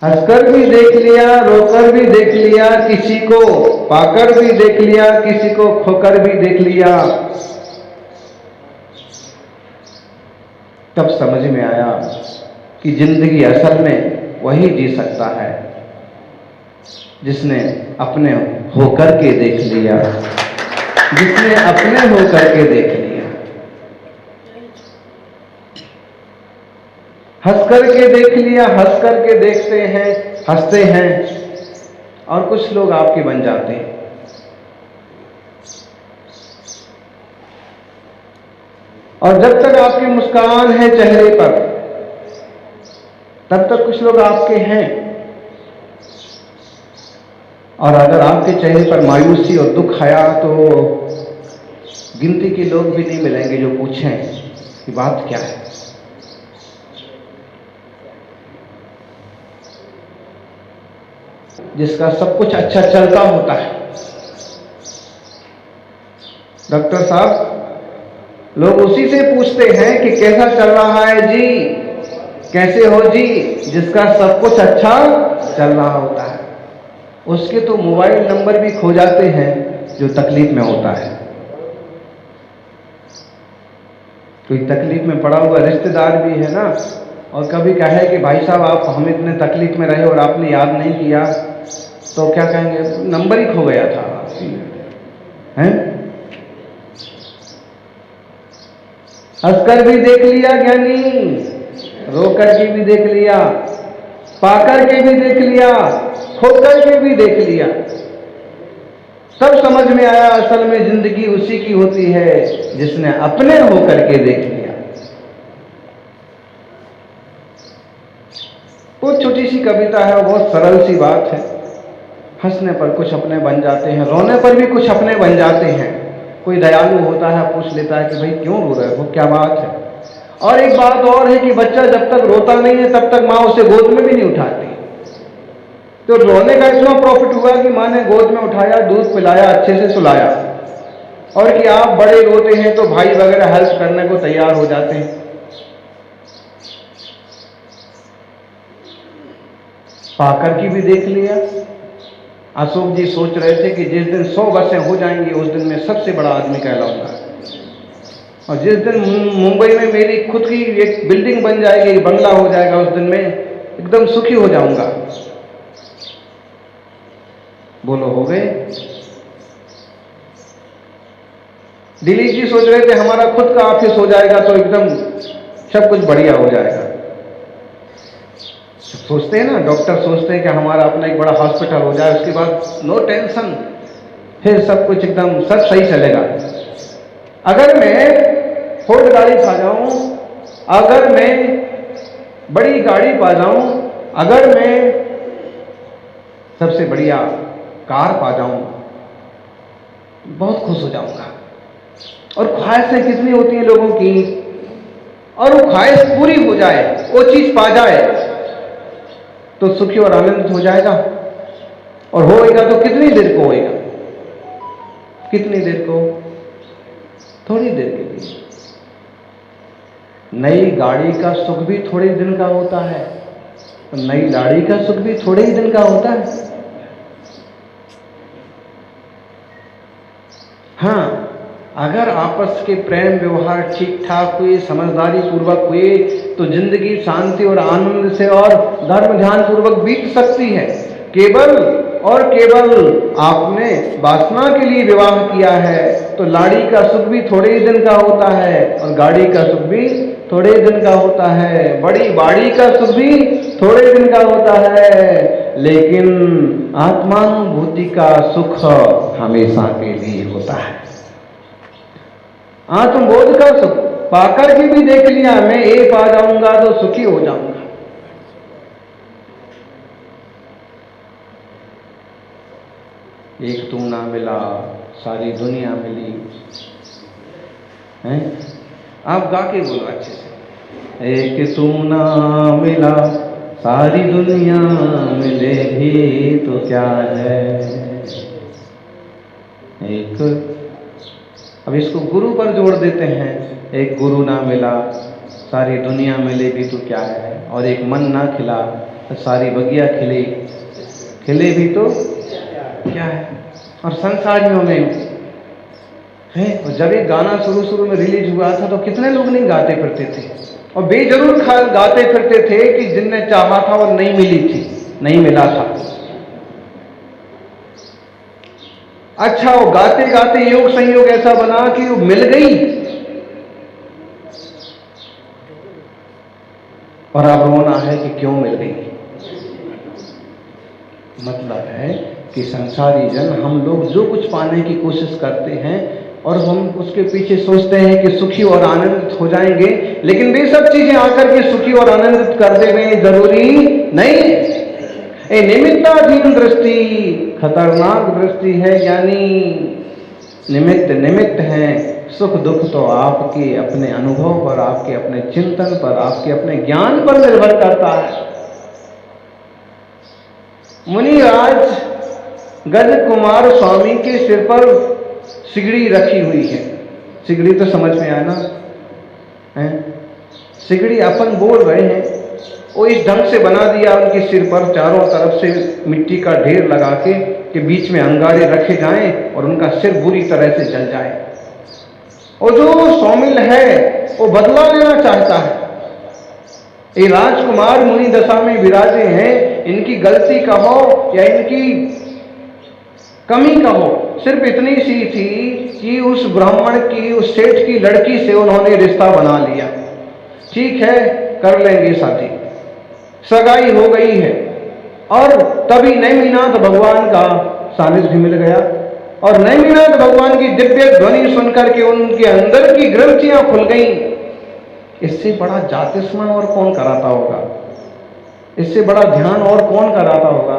हंसकर भी देख लिया, रोकर भी देख लिया किसी को, पाकर भी देख लिया किसी को, खोकर भी देख लिया। तब समझ में आया कि जिंदगी असल में वही जी सकता है जिसने अपने होकर के देख लिया, जिसने अपने होकर के देख लिया। हंस करके देख लिया, हंस करके देखते हैं, हंसते हैं, और कुछ लोग आपके बन जाते हैं। और जब तक आपकी मुस्कान है चेहरे पर, तब तक कुछ लोग आपके हैं। और अगर आपके चेहरे पर मायूसी और दुख आया तो गिनती के लोग भी नहीं मिलेंगे जो पूछें कि बात क्या है। जिसका सब कुछ अच्छा चलता होता है। डॉक्टर साहब, लोग उसी से पूछते हैं कि कैसा चल रहा है जी, कैसे हो जी, जिसका सब कुछ अच्छा चल रहा होता है। उसके तो मोबाइल नंबर भी खो जाते हैं जो तकलीफ में होता है। कोई तकलीफ में पड़ा हुआ रिश्तेदार भी है ना, और कभी कहे कि भाई साहब आप हम इतने तकलीफ में रहे और आपने याद नहीं किया, तो क्या कहेंगे, नंबर ही खो गया था हैं। हंसकर भी देख लिया ज्ञानी, रोकर के भी देख लिया, पाकर के भी देख लिया, खोकर के भी देख लिया। तब समझ में आया असल में जिंदगी उसी की होती है जिसने अपने होकर के देख लिया। बहुत छोटी सी कविता है, बहुत सरल सी बात है। हंसने पर कुछ अपने बन जाते हैं, रोने पर भी कुछ अपने बन जाते हैं। कोई दयालु होता है, पूछ लेता है कि भाई क्यों रो रहे हो, क्या बात है। और एक बात और है कि बच्चा जब तक रोता नहीं है तब तक माँ उसे गोद में भी नहीं उठाती। तो रोने का इतना प्रॉफिट हुआ कि माँ ने गोद में उठाया, दूध पिलाया, अच्छे से सुलाया। और कि आप बड़े रोते हैं तो भाई वगैरह हेल्प करने को तैयार हो जाते हैं। पाकर की भी देख लिया। अशोक जी सोच रहे थे कि जिस दिन 100 बसें हो जाएंगी उस दिन मैं सबसे बड़ा आदमी कहलाऊंगा, और जिस दिन मुंबई में मेरी खुद की एक बिल्डिंग बन जाएगी, बंगला हो जाएगा, उस दिन मैं एकदम सुखी हो जाऊंगा। बोलो हो गए। दिलीप जी सोच रहे थे हमारा खुद का ऑफिस हो जाएगा तो एकदम सब कुछ बढ़िया हो जाएगा। सोचते हैं ना, डॉक्टर सोचते हैं कि हमारा अपना एक बड़ा हॉस्पिटल हो जाए, उसके बाद नो टेंशन, फिर सब कुछ एकदम सब सही चलेगा। अगर मैं फोर्ड गाड़ी पा जाऊं, अगर मैं बड़ी गाड़ी पा जाऊं, अगर मैं सबसे बढ़िया कार पा जाऊं, बहुत खुश हो जाऊंगा। और ख्वाहिशें कितनी होती हैं लोगों की, और वो ख्वाहिश पूरी हो जाए, वो चीज पा जाए तो सुखी और आनंदित हो जाएगा। और होएगा तो कितनी देर को होएगा, कितनी देर को, थोड़ी देर के लिए। नई गाड़ी का सुख भी थोड़े दिन का होता है, तो नई लाड़ी का सुख भी थोड़े ही दिन का होता है। हाँ, अगर आपस के प्रेम व्यवहार ठीक ठाक हुए, समझदारी पूर्वक हुए, तो जिंदगी शांति और आनंद से और धर्म ध्यान पूर्वक बीत सकती है। केवल और केवल आपने वासना के लिए विवाह किया है तो लाड़ी का सुख भी थोड़े ही दिन का होता है और गाड़ी का सुख भी थोड़े ही दिन का होता है, बड़ी बाड़ी का सुख भी थोड़े दिन का होता है, लेकिन आत्मानुभूति का सुख हमेशा के लिए होता है। आत्मबोध का सुख पाकर के भी देख लिया, मैं एक आ जाऊंगा तो सुखी हो जाऊंगा। एक तू ना मिला सारी दुनिया मिली, हैं? आप गा के बोलो अच्छे से। एक तू ना मिला सारी दुनिया मिलेगी तो क्या है। एक, अब इसको गुरु पर जोड़ देते हैं। एक गुरु ना मिला सारी दुनिया मिलेगी तो क्या है, और एक मन ना खिला तो सारी बगिया खिले, खिले भी तो क्या है। और संसारियों में है, और जब एक गाना शुरू में रिलीज हुआ था तो कितने लोग नहीं गाते फिरते थे, और बेजरूर गाते फिरते थे कि जिनने चाहा था और नहीं मिली थी, नहीं मिला था। अच्छा, वो गाते गाते योग संयोग ऐसा बना कि वो मिल गई, और अब रोना है कि क्यों मिल गई। मतलब है कि संसारी जन, हम लोग जो कुछ पाने की कोशिश करते हैं और हम उसके पीछे सोचते हैं कि सुखी और आनंदित हो जाएंगे, लेकिन वे सब चीजें आकर के सुखी और आनंदित कर देवे जरूरी नहीं। ये निमित्ताधीन दृष्टि खतरनाक दृष्टि है, यानी निमित्त हैं। सुख दुख तो आपके अपने अनुभव पर, आपके अपने चिंतन पर, आपके अपने ज्ञान पर निर्भर करता है। मुनिराज गज कुमार स्वामी के सिर पर सिगड़ी रखी हुई है। सिगड़ी तो समझ में आया ना है? सिगड़ी अपन बोल रहे हैं, वो इस ढंग से बना दिया उनके सिर पर, चारों तरफ से मिट्टी का ढेर लगा के बीच में अंगारे रखे जाएं और उनका सिर बुरी तरह से जल जाए। और जो सौमिल है वो बदला लेना चाहता है। ये राजकुमार मुनि दशा में विराजे हैं, इनकी गलती कहो या इनकी कमी कहो, सिर्फ इतनी सी थी कि उस ब्राह्मण की, उस सेठ की लड़की से उन्होंने रिश्ता बना लिया। ठीक है, कर लेंगे शादी, सगाई हो गई है, और तभी नैमिनाथ भगवान का सानिध्य मिल गया, और नैमिनाथ भगवान की दिव्य ध्वनि सुनकर के उनके अंदर की ग्रंथियां खुल गईं। इससे बड़ा जातिस्मरण और कौन कराता होगा? इससे बड़ा ध्यान और कौन कराता होगा?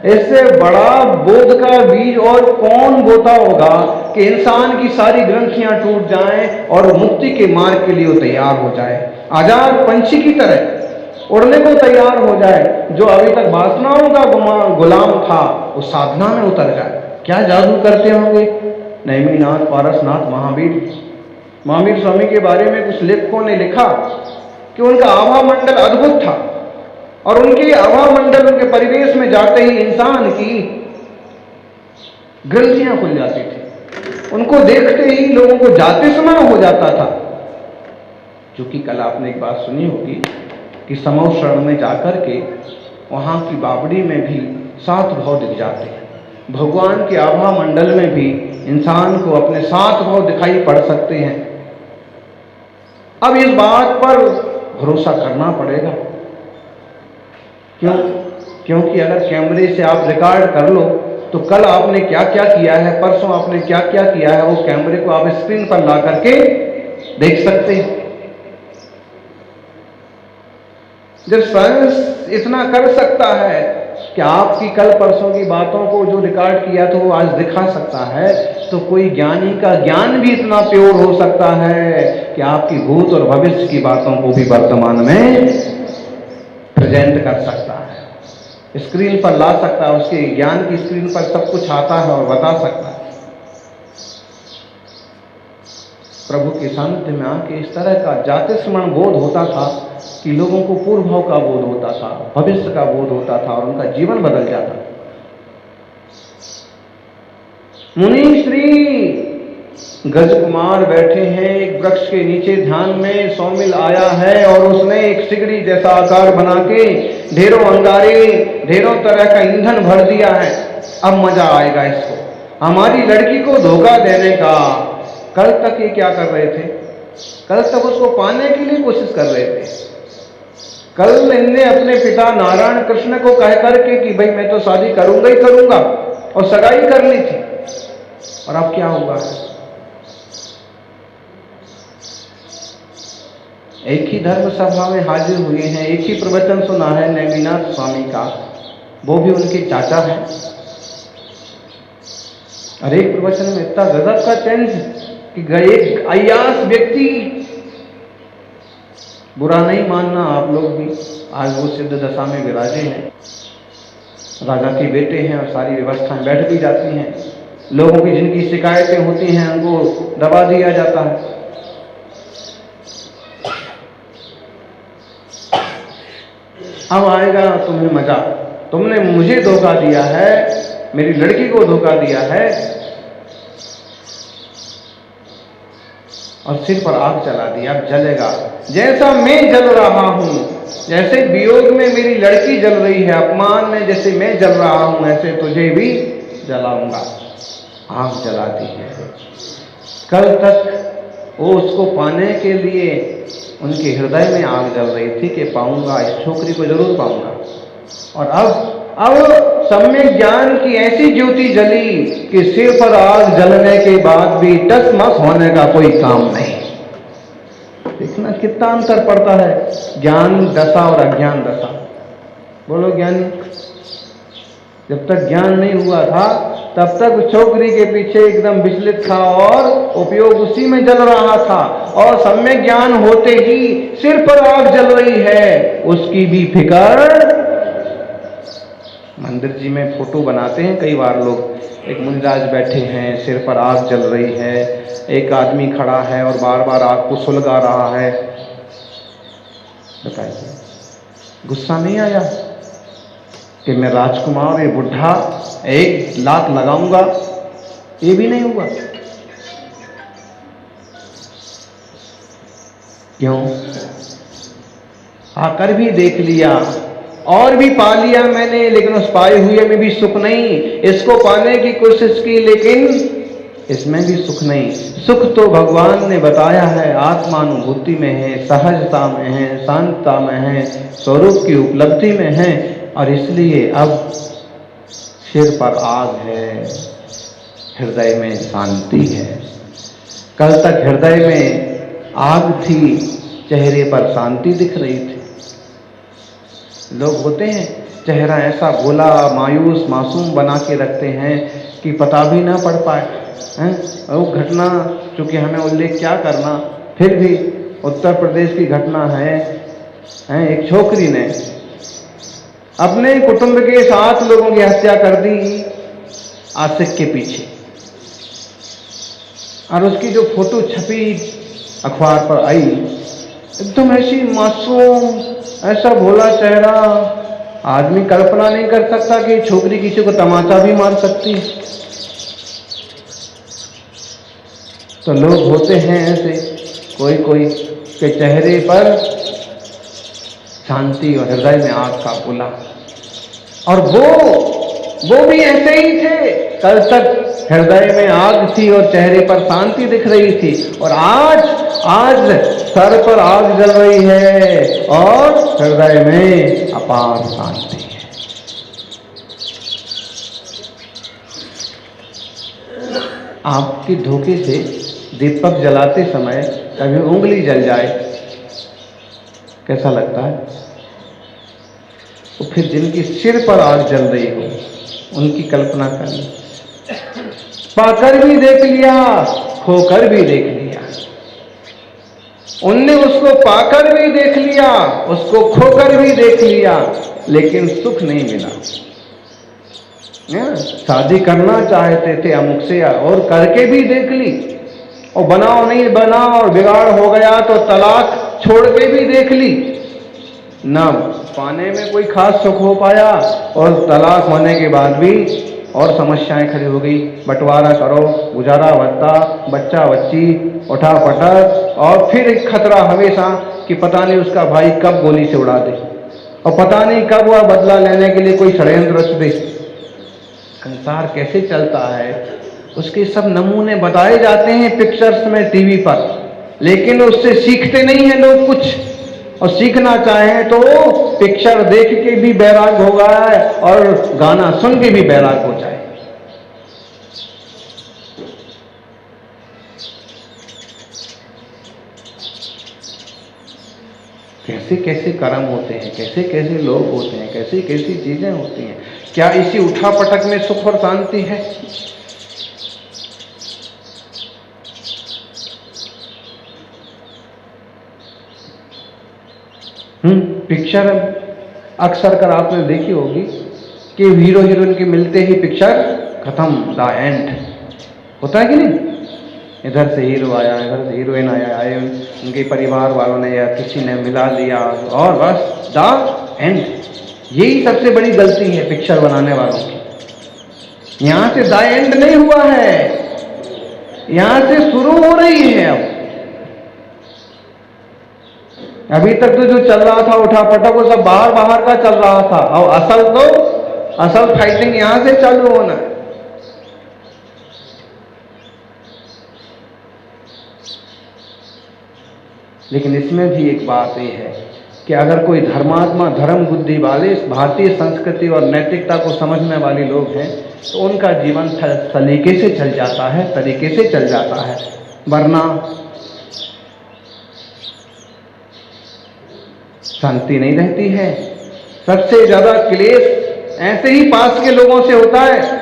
इससे बड़ा बोध का बीज और कौन बोता होगा कि इंसान की सारी ग्रंथियां टूट जाएं और मुक्ति के मार्ग के लिए वो तैयार हो जाए, आजाद पंछी की तरह उड़ने को तैयार हो जाए। जो अभी तक वासनाओं का गुलाम था वो साधना में उतर जाए। क्या जादू करते होंगे नैमिनाथ, पारसनाथ, महावीर स्वामी के बारे में कुछ लेखकों ने लिखा कि उनका आभा मंडल अद्भुत था, और उनके आभा मंडल, उनके परिवेश में जाते ही इंसान की ग्रंथियां खुल जाती थी। उनको देखते ही लोगों को जातिस्मरण हो जाता था। क्योंकि कल आपने एक बात सुनी होगी कि समूह शरण में जाकर के वहां की बावड़ी में भी 7 भाव दिख जाते हैं। भगवान के आभा मंडल में भी इंसान को अपने 7 भाव दिखाई पड़ सकते हैं। अब इस बात पर भरोसा करना पड़ेगा। क्यों? क्योंकि अगर कैमरे से आप रिकॉर्ड कर लो तो कल आपने क्या क्या किया है, परसों आपने क्या क्या किया है, वो कैमरे को आप स्क्रीन पर ला करके देख सकते हैं। जब साइंस इतना कर सकता है कि आपकी कल परसों की बातों को जो रिकॉर्ड किया तो वो आज दिखा सकता है, तो कोई ज्ञानी का ज्ञान भी इतना प्योर हो सकता है कि आपकी भूत और भविष्य की बातों को भी वर्तमान में प्रेजेंट कर सकता है, स्क्रीन पर ला सकता है। उसके ज्ञान की स्क्रीन पर सब कुछ आता है और बता सकता है। प्रभु के सानिध्य में आके इस तरह का जातिस्मरण बोध होता था कि लोगों को पूर्व भाव का बोध होता था, भविष्य का बोध होता था, और उनका जीवन बदल जाता था। मुनि श्री गजकुमार बैठे हैं एक वृक्ष के नीचे ध्यान में। सौमिल आया है और उसने एक सिगड़ी जैसा आकार बना के ढेरों अंगारे, ढेरों तरह का ईंधन भर दिया है। अब मजा आएगा इसको, हमारी लड़की को धोखा देने का। कल तक ये क्या कर रहे थे? कल तक उसको पाने के लिए कोशिश कर रहे थे। कल इनने अपने पिता नारायण कृष्ण को कह करके कि भाई मैं तो शादी करूंगा ही करूंगा, और सगाई कर ली थी। और अब क्या होगा? एक ही धर्म सभा में हाजिर हुए हैं, एक ही प्रवचन सुना है नैमिनाथ स्वामी का, वो भी उनके चाचा हैं। और एक प्रवचन में इतना गजब का चेंज कि एक अय्यास व्यक्ति, बुरा नहीं मानना आप लोग भी, आज वो सिद्ध दशा में विराजे हैं, राजा के बेटे हैं, और सारी व्यवस्थाएं बैठ भी जाती हैं। लोगों की जिनकी शिकायतें होती हैं उनको दबा दिया जाता है। अब आएगा तुम्हें मजा, तुमने मुझे धोखा दिया है, मेरी लड़की को धोखा दिया है, और सिर पर आग जला दिया, अब जलेगा। जैसा मैं जल रहा हूं, जैसे वियोग में मेरी लड़की जल रही है, अपमान में जैसे मैं जल रहा हूं, ऐसे तुझे भी जलाऊंगा। आग जलाती है। कल तक वो उसको पाने के लिए उनके हृदय में आग जल रही थी कि पाऊंगा, इस छोकरी को जरूर पाऊंगा, और अब सम्यक ज्ञान की ऐसी ज्योति जली कि सिर पर आग जलने के बाद भी टस मस होने का कोई काम नहीं। देखना कितना अंतर पड़ता है ज्ञान दशा और अज्ञान दशा। बोलो ज्ञानी, जब तक ज्ञान नहीं हुआ था तब तक छोकरी के पीछे एकदम विचलित था और उपयोग उसी में जल रहा था, और सम्यक ज्ञान होते ही सिर पर आग जल रही है, उसकी भी फिक्र। मंदिर जी में फोटो बनाते हैं कई बार लोग, एक मुनिराज बैठे हैं, सिर पर आग जल रही है, एक आदमी खड़ा है और बार बार आग को सुलगा रहा है। बताइए, गुस्सा नहीं आया कि मैं राजकुमार, ये बुढ़ा, एक लात लगाऊंगा? ये भी नहीं हुआ। क्यों? आकर भी देख लिया और भी पा लिया मैंने, लेकिन उस पाए हुए में भी सुख नहीं। इसको पाने की कोशिश की लेकिन इसमें भी सुख नहीं। सुख तो भगवान ने बताया है आत्मानुभूति में है, सहजता में है, शांतता में है, स्वरूप की उपलब्धि में है, और इसलिए अब सिर पर आग है, हृदय में शांति है। कल तक हृदय में आग थी, चेहरे पर शांति दिख रही थी। लोग होते हैं चेहरा ऐसा भोला, मायूस, मासूम बना के रखते हैं कि पता भी ना पड़ पाए हैं। वो घटना चूंकि हमें उल्लेख क्या करना, फिर भी उत्तर प्रदेश की घटना है, एक छोकरी ने अपने कुटुंब के 7 लोगों की हत्या कर दी आशिक के पीछे, और उसकी जो फोटो छपी अखबार पर आई, एकदम ऐसी मासूम, ऐसा भोला चेहरा, आदमी कल्पना नहीं कर सकता कि छोकरी किसी को तमाचा भी मार सकती। तो लोग होते हैं ऐसे कोई कोई के चेहरे पर शांति और हृदय में आग का गोला, और वो भी ऐसे ही थे। कल तक हृदय में आग थी और चेहरे पर शांति दिख रही थी, और आज सर पर आग जल रही है और हृदय में अपार शांति है। आपके धोखे से दीपक जलाते समय कभी उंगली जल जाए, कैसा लगता है? तो फिर जिनकी सिर पर आग जल रही हो, उनकी कल्पना करिए। पाकर भी देख लिया, खोकर भी देख लिया। उनने उसको पाकर भी देख लिया, उसको खोकर भी देख लिया, लेकिन सुख नहीं मिला। शादी करना चाहते थे अमुक से, और करके भी देख ली, और बनाओ नहीं बना और बिगाड़ हो गया तो तलाक छोड़ के भी देख ली, ना पाने में कोई खास सुख हो पाया, और तलाक होने के बाद भी और समस्याएं खड़ी हो गई। बंटवारा करो, गुजारा भत्ता, बच्चा बच्ची, उठा पटक, और फिर एक खतरा हमेशा कि पता नहीं उसका भाई कब गोली से उड़ा दे, और पता नहीं कब वह बदला लेने के लिए कोई षड्यंत्र रच दे। संसार कैसे चलता है उसके सब नमूने बताए जाते हैं पिक्चर्स में, टीवी पर, लेकिन उससे सीखते नहीं हैं लोग कुछ। और सीखना चाहें तो पिक्चर देख के भी बैराग हो गया है और गाना सुन के भी बैराग हो जाए। कैसे कैसे कर्म होते हैं, कैसे कैसे लोग होते हैं, कैसी कैसी चीजें होती हैं। क्या इसी उठापटक में सुख और शांति है? पिक्चर अक्सर कर आपने देखी होगी कि हीरो हीरोइन के मिलते ही पिक्चर खत्म, द एंड होता है कि नहीं? इधर से हीरो आया, इधर से हीरोइन आए, उनके परिवार वालों ने या किसी ने मिला लिया, और बस द एंड। यही सबसे बड़ी गलती है पिक्चर बनाने वालों की। यहां से द एंड नहीं हुआ है, यहां से शुरू हो रही है। अभी तक तो जो चल रहा था उठा पटक वो सब बाहर बाहर का चल रहा था, और असल फाइटिंग यहां से चालू होना है। लेकिन इसमें भी एक बात यह है कि अगर कोई धर्मात्मा, धर्म बुद्धि वाले, इस भारतीय संस्कृति और नैतिकता को समझने वाले लोग हैं, तो उनका जीवन तरीके से चल जाता है, तरीके से चल जाता है। वरना शांति नहीं रहती है। सबसे ज्यादा क्लेश ऐसे ही पास के लोगों से होता है।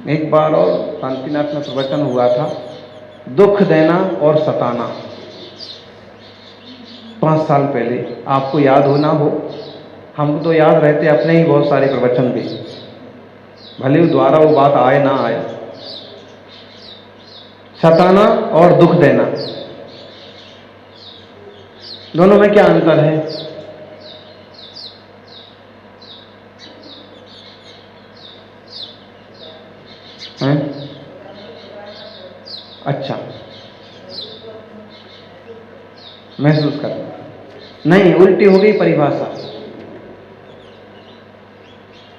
एक बार और शांतिनाथ में प्रवचन हुआ था, दुख देना और सताना। 5 साल पहले, आपको याद हो ना हो, हमको तो याद रहते अपने ही बहुत सारे प्रवचन भी, भले द्वारा वो बात आए ना आए। सताना और दुख देना, दोनों में क्या अंतर है? हैं? अच्छा, महसूस करना नहीं, उल्टी हो गई परिभाषा।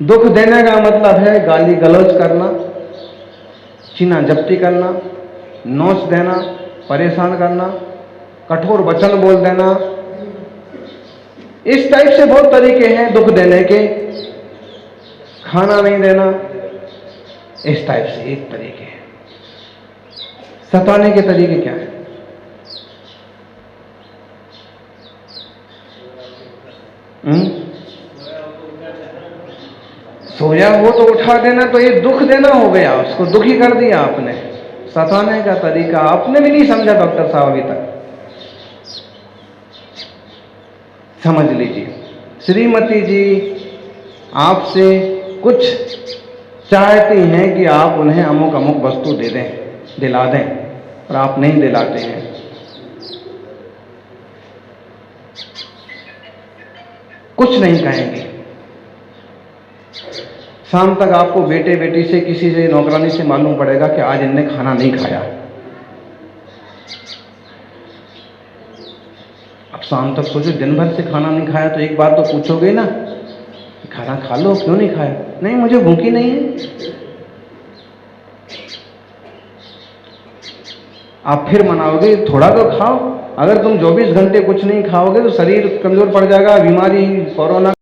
दुख देने का मतलब है गाली गलौज करना, छीना झपटी करना, नोच देना, परेशान करना, कठोर वचन बोल देना। इस टाइप से बहुत तरीके हैं दुख देने के। खाना नहीं देना, इस टाइप से एक तरीके हैं। सताने के तरीके क्या है? सोया हो तो उठा देना, तो ये दुख देना हो गया, उसको दुखी कर दिया आपने। सताने का तरीका आपने भी नहीं समझा डॉक्टर साहब अभी तक, समझ लीजिए। श्रीमती जी आपसे कुछ चाहती हैं कि आप उन्हें अमुक अमुक वस्तु दे दें, दिला दें, और आप नहीं दिलाते हैं। कुछ नहीं कहेंगे। शाम तक आपको बेटे बेटी से, किसी से, नौकरानी से मालूम पड़ेगा कि आज इनने खाना नहीं खाया। अब शाम तक सोचो, दिन भर से खाना नहीं खाया, तो एक बार तो पूछोगे ना, खाना खा लो, क्यों नहीं खाया? नहीं, मुझे भूखी नहीं है। आप फिर मनाओगे, थोड़ा तो खाओ। अगर तुम 24 घंटे कुछ नहीं खाओगे तो शरीर कमजोर पड़ जाएगा, बीमारी, कोरोना